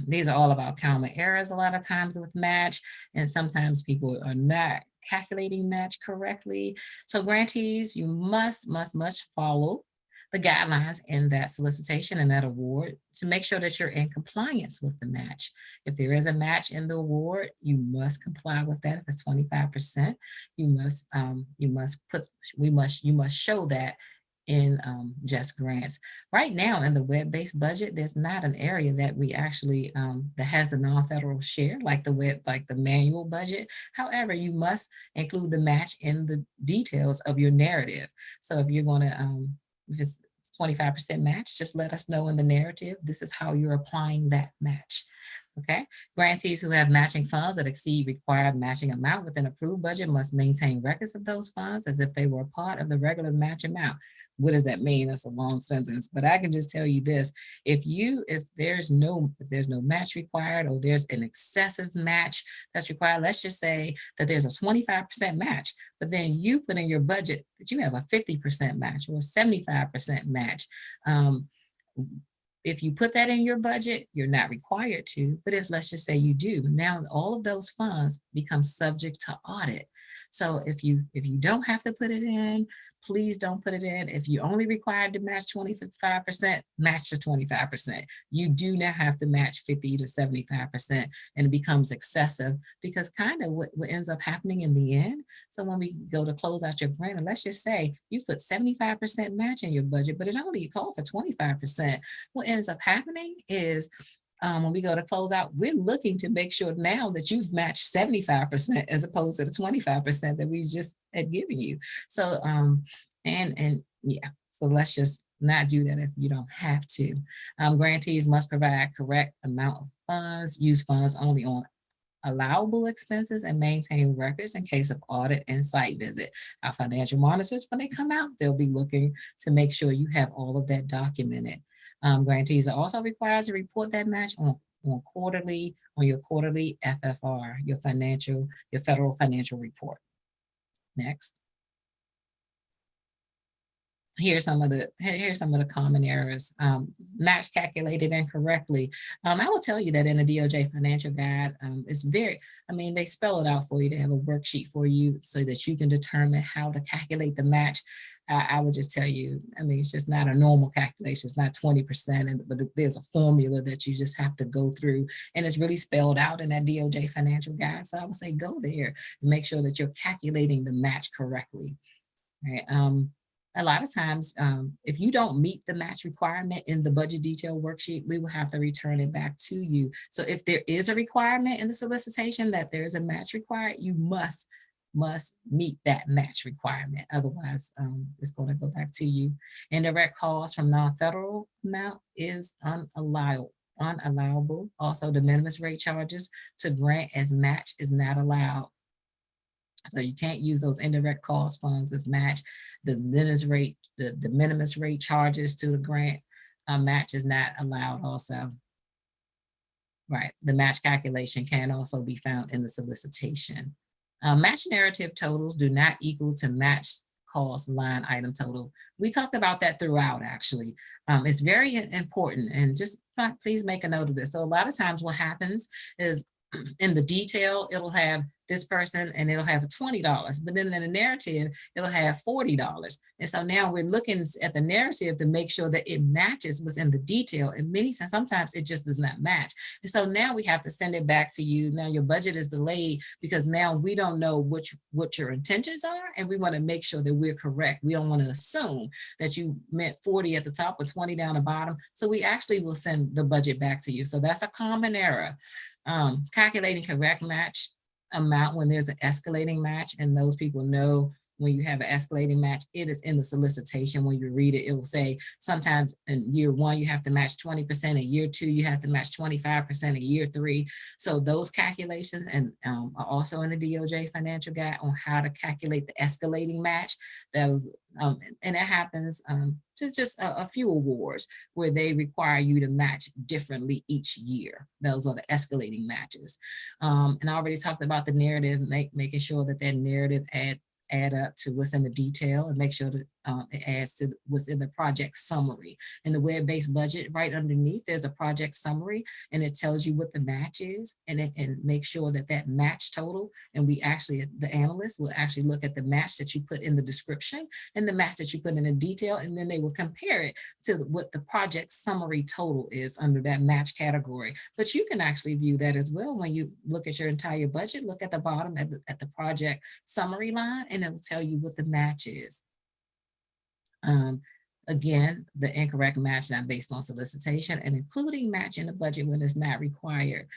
These are all about common errors a lot of times with match, and sometimes people are not calculating match correctly. So grantees, you must follow the guidelines in that solicitation and that award to make sure that you're in compliance with the match. If there is a match in the award, you must comply with that. If it's 25%, you must show that in Just Grants. Right now in the web-based budget, there's not an area that we actually that has the non-federal share like the manual budget. However, you must include the match in the details of your narrative. So if you're going to if it's 25% match, just let us know in the narrative. This is how you're applying that match. Okay. Grantees who have matching funds that exceed required matching amount within approved budget must maintain records of those funds as if they were part of the regular match amount. What does that mean? That's a long sentence, but I can just tell you this. If there's no match required, or there's an excessive match that's required, let's just say that there's a 25% match, but then you put in your budget that you have a 50% match or a 75% match. If you put that in your budget, you're not required to, but let's just say you do, now all of those funds become subject to audit. So if you don't have to put it in, please don't put it in. If you only required to match 25%, match to 25%. You do not have to match 50 to 75%, and it becomes excessive because kind of what ends up happening in the end. So when we go to close out your grant, and let's just say you put 75% match in your budget, but it only called for 25%. What ends up happening is when we go to close out, we're looking to make sure now that you've matched 75% as opposed to the 25% that we just had given you. So, yeah, so let's just not do that if you don't have to. Grantees must provide correct amount of funds, use funds only on allowable expenses, and maintain records in case of audit and site visit. Our financial monitors, when they come out, they'll be looking to make sure you have all of that documented. Grantees are also required to report that match on your quarterly FFR, your federal financial report. Next. Here's some of the common errors. Match calculated incorrectly. I will tell you that in the DOJ financial guide, it's they spell it out for you. They have a worksheet for you so that you can determine how to calculate the match. I would just tell you, it's just not a normal calculation. It's not 20%, but there's a formula that you just have to go through, and it's really spelled out in that DOJ financial guide. So I would say go there and make sure that you're calculating the match correctly. Right? A lot of times, if you don't meet the match requirement in the budget detail worksheet, we will have to return it back to you. So if there is a requirement in the solicitation that there is a match required, you must meet that match requirement. Otherwise, it's going to go back to you. Indirect costs from non-federal amount is unallowable. Also, de minimis rate charges to grant as match is not allowed. So you can't use those indirect cost funds as match. The minimis rate charges to the grant match is not allowed also. Right, the match calculation can also be found in the solicitation. Match narrative totals do not equal to match cost line item total. We talked about that throughout, actually. It's very important, and just please make a note of this. So a lot of times what happens is in the detail, it'll have this person and it'll have $20, but then in the narrative, it'll have $40. And so now we're looking at the narrative to make sure that it matches what's in the detail. And sometimes it just does not match. And so now we have to send it back to you. Now your budget is delayed because now we don't know what your intentions are. And we want to make sure that we're correct. We don't want to assume that you meant 40 at the top or 20 down the bottom. So we actually will send the budget back to you. So that's a common error. Calculating correct match amount when there's an escalating match, and those people know when you have an escalating match, it is in the solicitation. When you read it, it will say sometimes in year 1, you have to match 20%, in year 2, you have to match 25%, in year 3. So those calculations and are also in the DOJ financial guide on how to calculate the escalating match. And it happens to just a few awards where they require you to match differently each year. Those are the escalating matches. And I already talked about the narrative, making sure that that narrative add up to what's in the detail, and make sure that it adds to what's in the project summary. In the web-based budget, right underneath, there's a project summary, and it tells you what the match is, and make sure that that match total, and the analyst will actually look at the match that you put in the description and the match that you put in the detail, and then they will compare it to what the project summary total is under that match category. But you can actually view that as well when you look at your entire budget. Look at the bottom at the project summary line, and it will tell you what the match is. Again, the incorrect match not based on solicitation, and including match in the budget when it's not required.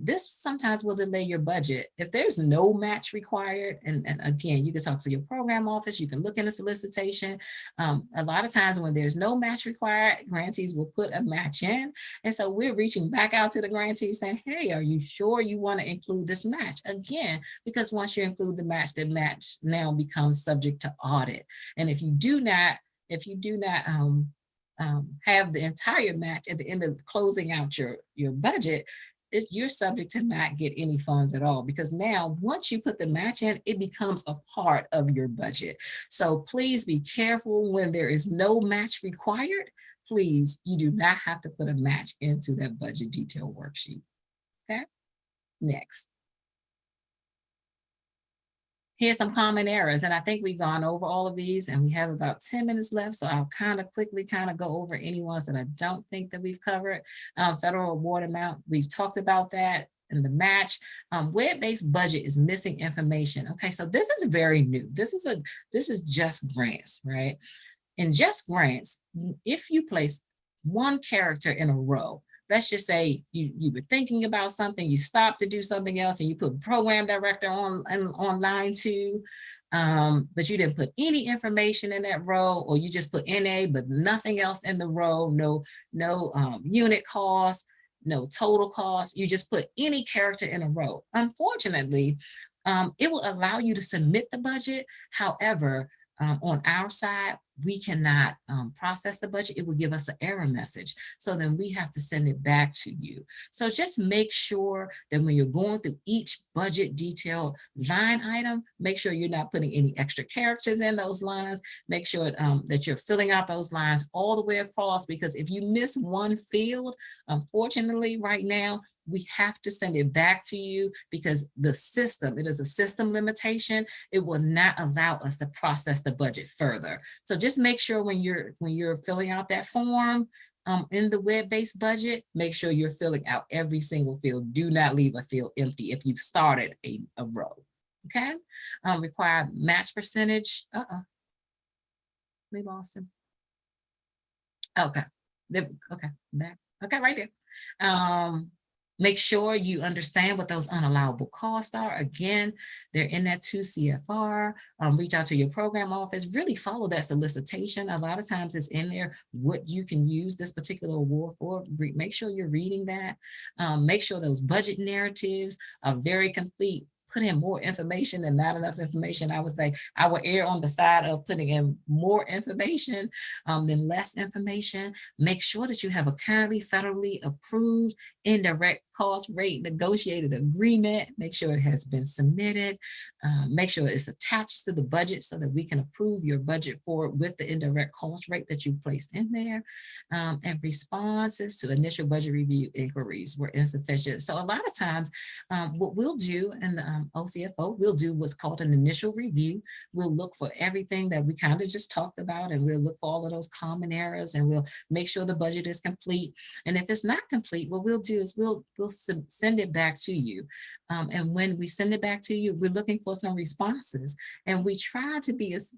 This sometimes will delay your budget. If there's no match required, and again, you can talk to your program office, you can look in the solicitation. A lot of times when there's no match required, grantees will put a match in. And so we're reaching back out to the grantee saying, hey, are you sure you want to include this match? Again, because once you include the match now becomes subject to audit. And if you do not have the entire match at the end of closing out your budget, you're subject to not get any funds at all, because now once you put the match in, it becomes a part of your budget. So please be careful when there is no match required. Please, you do not have to put a match into that budget detail worksheet. Okay, next. Here's some common errors, and I think we've gone over all of these, and we have about 10 minutes left, so I'll quickly go over any ones that I don't think that we've covered. Federal award amount, we've talked about that, and the match. Web-based budget is missing information. Okay, so this is very new. This is just grants, right? In just grants, if you place one character in a row, let's just say you were thinking about something, you stopped to do something else, and you put program director on line 2, but you didn't put any information in that row, or you just put NA but nothing else in the row, no unit cost, no total cost, you just put any character in a row. Unfortunately, it will allow you to submit the budget. However, on our side, we cannot process the budget. It will give us an error message. So then we have to send it back to you. So just make sure that when you're going through each budget detail line item, make sure you're not putting any extra characters in those lines. Make sure that you're filling out those lines all the way across, because if you miss one field, unfortunately right now, we have to send it back to you, because it is a system limitation. It will not allow us to process the budget further. So just make sure when you're filling out that form in the web-based budget, make sure you're filling out every single field. Do not leave a field empty if you've started a row. Okay. Required match percentage. We lost him. Okay. Okay. Back. Okay, right there. Make sure you understand what those unallowable costs are. Again, they're in that 2 CFR. Reach out to your program office. Really follow that solicitation. A lot of times it's in there what you can use this particular award for. Make sure you're reading that. Make sure those budget narratives are very complete. Put in more information than not enough information. I would say I would err on the side of putting in more information than less information. Make sure that you have a currently federally approved indirect cost rate negotiated agreement. Make sure it has been submitted. Make sure it's attached to the budget so that we can approve your budget for it with the indirect cost rate that you placed in there. And responses to initial budget review inquiries were insufficient. So a lot of times what we'll do in the OCFO, we'll do what's called an initial review. We'll look for everything that we kind of just talked about, and we'll look for all of those common errors, and we'll make sure the budget is complete. And if it's not complete, what we'll do is we'll we'll send it back to you. And when we send it back to you, we're looking for some responses, and we try to be as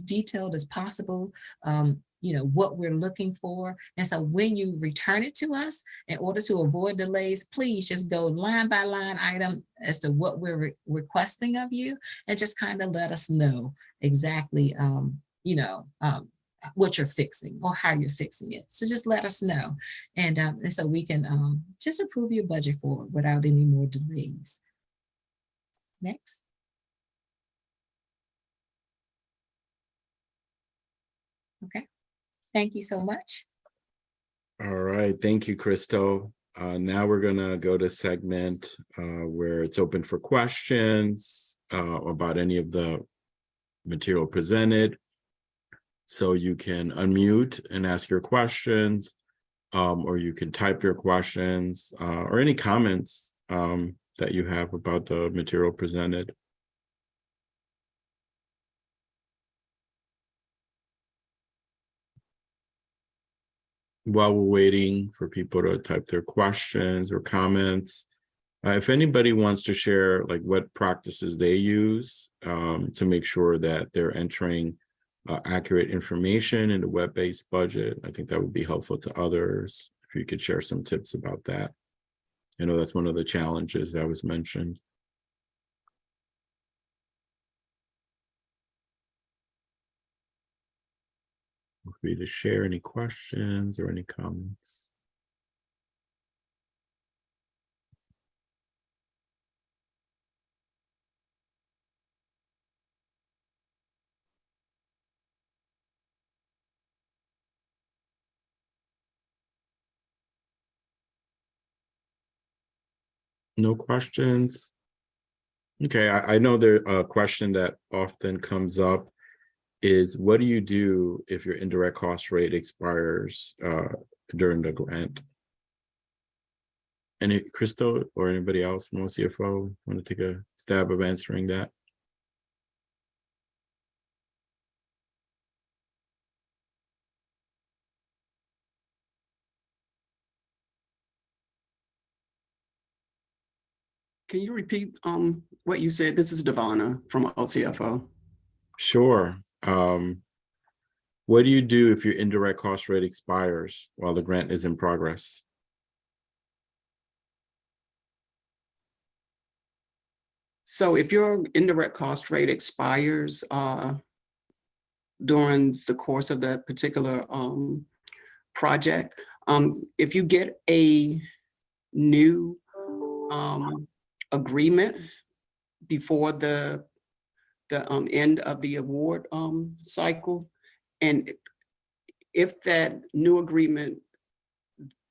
detailed as possible, what we're looking for. And so when you return it to us, in order to avoid delays, please just go line by line item as to what we're requesting of you, and just kind of let us know exactly, what you're fixing or how you're fixing it. So just let us know. And so we can just approve your budget forward without any more delays. Next. Okay. Thank you so much. All right, thank you, Crystal. Now we're gonna go to segment where it's open for questions about any of the material presented. So you can unmute and ask your questions, or you can type your questions or any comments that you have about the material presented. While we're waiting for people to type their questions or comments, if anybody wants to share like what practices they use to make sure that they're entering accurate information in the web-based budget, I think that would be helpful to others. If you could share some tips about that. I know that's one of the challenges that was mentioned. Feel free to share any questions or any comments. No questions? Okay, I know there a question that often comes up is, what do you do if your indirect cost rate expires during the grant? Any Crystal or anybody else from CFO want to take a stab of answering that? Can you repeat what you said? This is Devonna from OCFO. Sure. What do you do if your indirect cost rate expires while the grant is in progress? So if your indirect cost rate expires during the course of that particular project, if you get a new agreement before the end of the award cycle, and if that new agreement,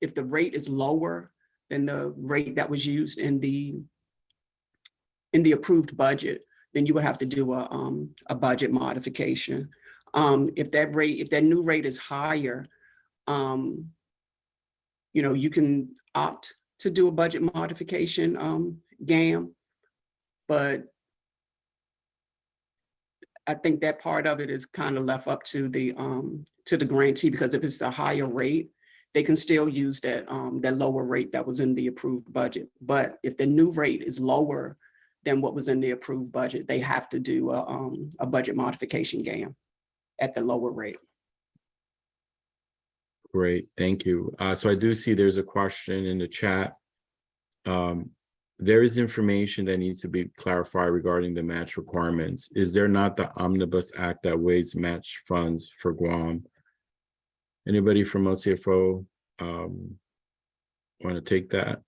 if the rate is lower than the rate that was used in the approved budget, then you would have to do a budget modification. If that new rate is higher, you can opt to do a budget modification, GAM, but I think that part of it is kind of left up to the grantee, because if it's the higher rate, they can still use that lower rate that was in the approved budget. But if the new rate is lower than what was in the approved budget, they have to do a budget modification GAM at the lower rate. Great, thank you. So I do see there's a question in the chat. There is information that needs to be clarified regarding the match requirements. Is there not the Omnibus Act that waives match funds for Guam? Anybody from OCFO want to take that?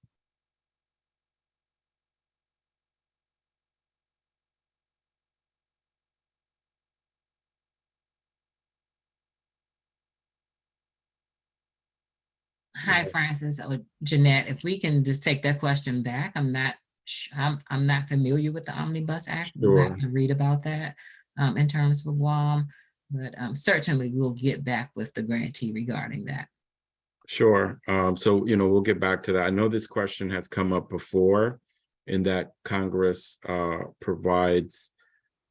Hi, Francis or Jeanette. If we can just take that question back, I'm not familiar with the Omnibus Act. We'll have to read about that in terms of Guam, but certainly we'll get back with the grantee regarding that. Sure. So, we'll get back to that. I know this question has come up before, in that Congress allows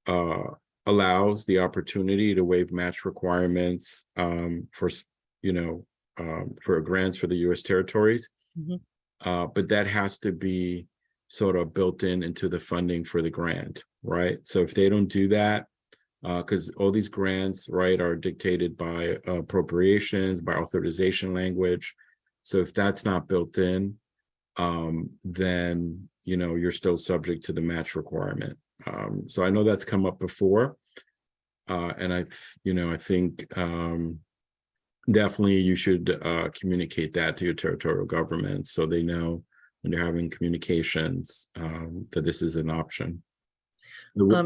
the opportunity to waive match requirements for grants for the U.S. territories. Mm-hmm. but that has to be sort of built into the funding for the grant, right? So if they don't do that, because all these grants, right, are dictated by appropriations, by authorization language. So if that's not built in, then, you know, you're still subject to the match requirement. So I know that's come up before. And I think definitely you should communicate that to your territorial governments so they know when they're having communications that this is an option.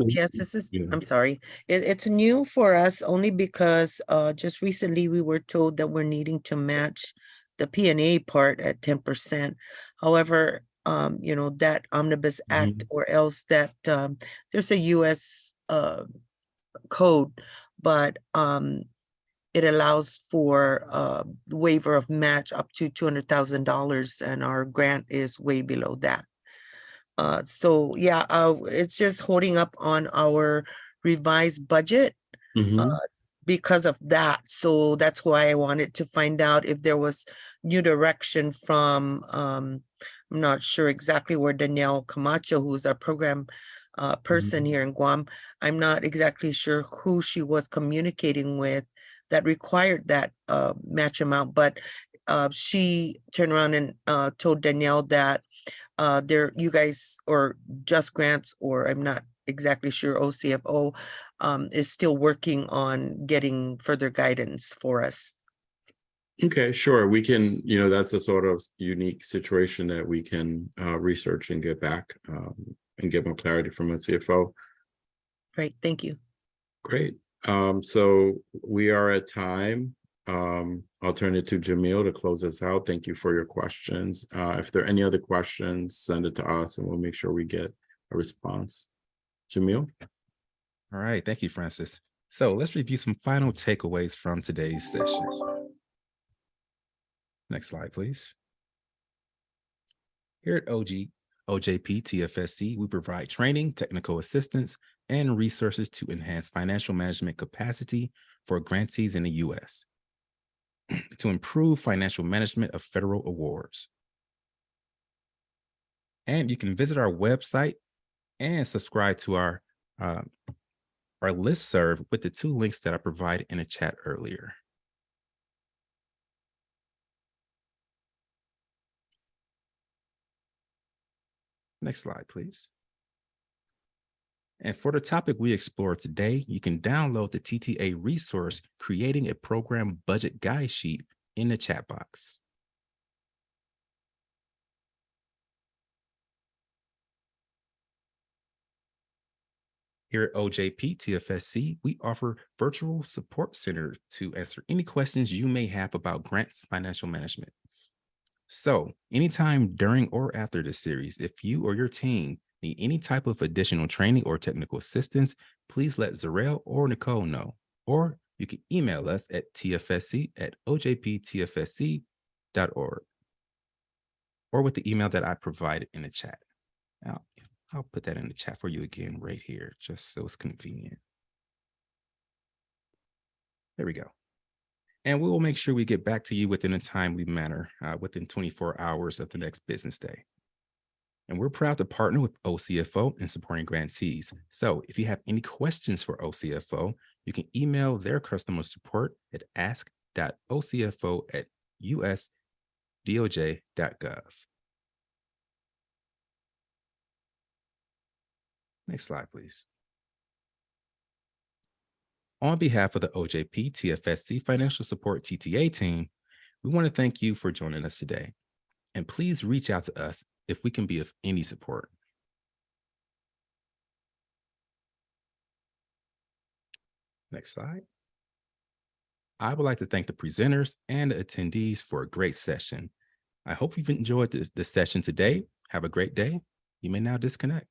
Yes, this is, Yeah. I'm sorry. It's new for us only because just recently we were told that we're needing to match the P&A part at 10%. However, you know, that Omnibus Act or else that there's a US code, but it allows for waiver of match up to $200,000 and our grant is way below that. So yeah, it's just holding up on our revised budget because of that. So that's why I wanted to find out if there was new direction from, I'm not sure exactly where Danielle Camacho, who's our program person here in Guam, I'm not exactly sure who she was communicating with that required that match amount, but she turned around and told Danielle that you guys, or Just Grants, or I'm not exactly sure, OCFO is still working on getting further guidance for us. Okay, sure. We can, you know, that's a sort of unique situation that we can research and get back and get more clarity from a CFO. Great, thank you. Great. So we are at time. I'll turn it to Jamil to close us out. Thank you for your questions. If there are any other questions, send it to us and we'll make sure we get a response. Jamil? All right, thank you, Francis. So let's review some final takeaways from today's session. Next slide, please. Here at OJP TFSC, we provide training, technical assistance, and resources to enhance financial management capacity for grantees in the U.S. to improve financial management of federal awards. And you can visit our website and subscribe to our listserv with the 2 links that I provided in the chat earlier. Next slide, please. And for the topic we explored today, you can download the TTA resource, Creating a Program Budget Guide Sheet, in the chat box. Here at OJP TFSC, we offer virtual support center to answer any questions you may have about grants financial management. So anytime during or after this series, if you or your team need any type of additional training or technical assistance, please let Zarel or Nicole know, or you can email us at tfsc@ojptfsc.org or with the email that I provided in the chat. Now, I'll put that in the chat for you again right here, just so it's convenient. There we go. And we will make sure we get back to you within a timely manner, within 24 hours of the next business day. And we're proud to partner with OCFO in supporting grantees. So if you have any questions for OCFO, you can email their customer support at ask.ocfo@usdoj.gov. Next slide, please. On behalf of the OJP TFSC Financial Support TTA team, we want to thank you for joining us today. And please reach out to us if we can be of any support. Next slide. I would like to thank the presenters and the attendees for a great session. I hope you've enjoyed the session today. Have a great day. You may now disconnect.